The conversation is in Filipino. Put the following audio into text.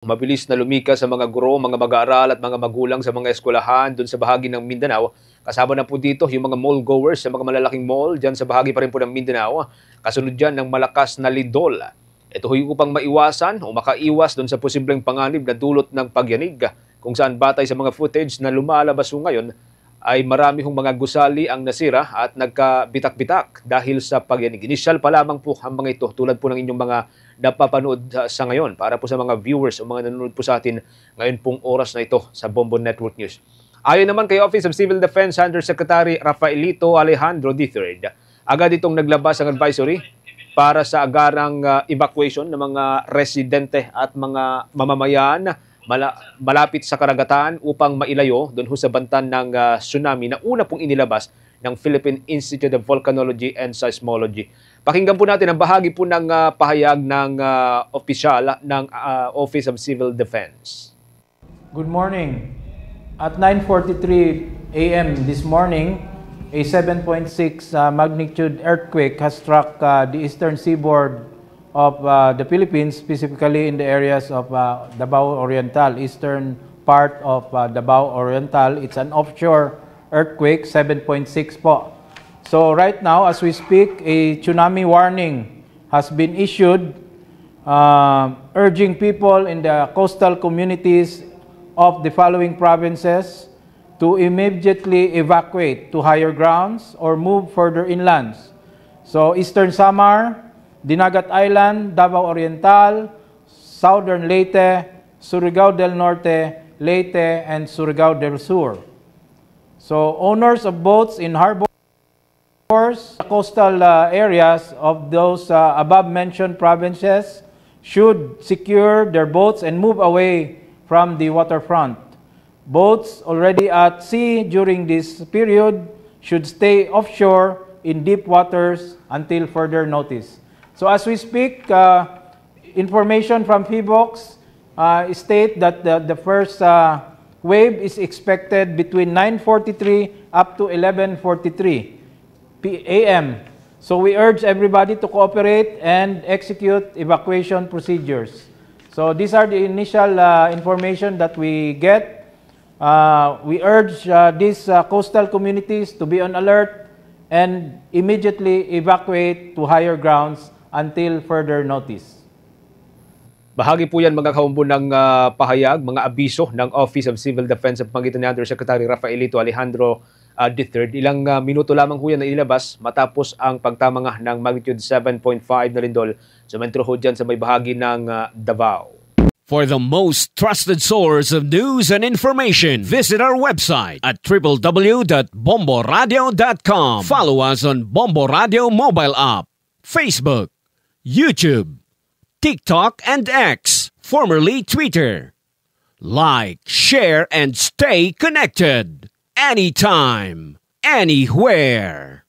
Mabilis na lumikas sa mga guro, mga mag-aaral at mga magulang sa mga eskwelahan doon sa bahagi ng Mindanao. Kasama na po dito yung mga mall goers sa mga malalaking mall dyan sa bahagi pa rin po ng Mindanao. Kasunod dyan ng malakas na lindol. Ito yung upang maiwasan o makaiwas doon sa posibleng panganib na dulot ng pagyanig. Kung saan batay sa mga footage na lumalabas ngayon ay marami hong mga gusali ang nasira at nagkabitak-bitak dahil sa pagyanig. Inisyal pa lamang po ang mga ito tulad po ng inyong mga napapanood sa ngayon para po sa mga viewers o mga nanonood po sa atin ngayon pong oras na ito sa Bombo Network News. Ayon naman kay Office of Civil Defense Undersecretary Rafaelito Alejandro III, agad itong naglabas ang advisory para sa agarang evacuation ng mga residente at mga mamamayan malapit sa karagatan upang mailayo doon sa bantan ng tsunami na una pong inilabas ng Philippine Institute of Volcanology and Seismology. Pakinggan po natin ang bahagi po ng pahayag ng opisyal ng Office of Civil Defense. Good morning. At 9:43 a.m. this morning, a 7.6 magnitude earthquake has struck the eastern seaboard of the Philippines, specifically in the areas of Davao Oriental, eastern part of Davao Oriental. It's an offshore earthquake, 7.6 po. So right now, as we speak, a tsunami warning has been issued, urging people in the coastal communities of the following provinces to immediately evacuate to higher grounds or move further inland. So Eastern Samar, Dinagat Island, Davao Oriental, Southern Leyte, Surigao del Norte, Leyte, and Surigao del Sur. So owners of boats in harbors, coastal areas of those above-mentioned provinces should secure their boats and move away from the waterfront. Boats already at sea during this period should stay offshore in deep waters until further notice. So as we speak, information from PHIVOLCS state that the first wave is expected between 9:43 up to 11:43 a.m. So we urge everybody to cooperate and execute evacuation procedures. So these are the initial information that we get. We urge these coastal communities to be on alert and immediately evacuate to higher grounds until further notice. Bahagi po yan mga kaumbo ng pahayag, mga abiso ng Office of Civil Defense sa pamagitan ni Undersecretary Rafaelito Alejandro III. Ilang minuto lamang po yan na ilabas matapos ang pagtamanga ng magnitude 7.5 na lindol sa metro ho dyan sa may bahagi ng Davao. For the most trusted source of news and information, visit our website at www.bomboradio.com. Follow us on Bombo Radio mobile app, Facebook, YouTube, TikTok, and X, formerly Twitter. Like, share, and stay connected. Anytime, anywhere.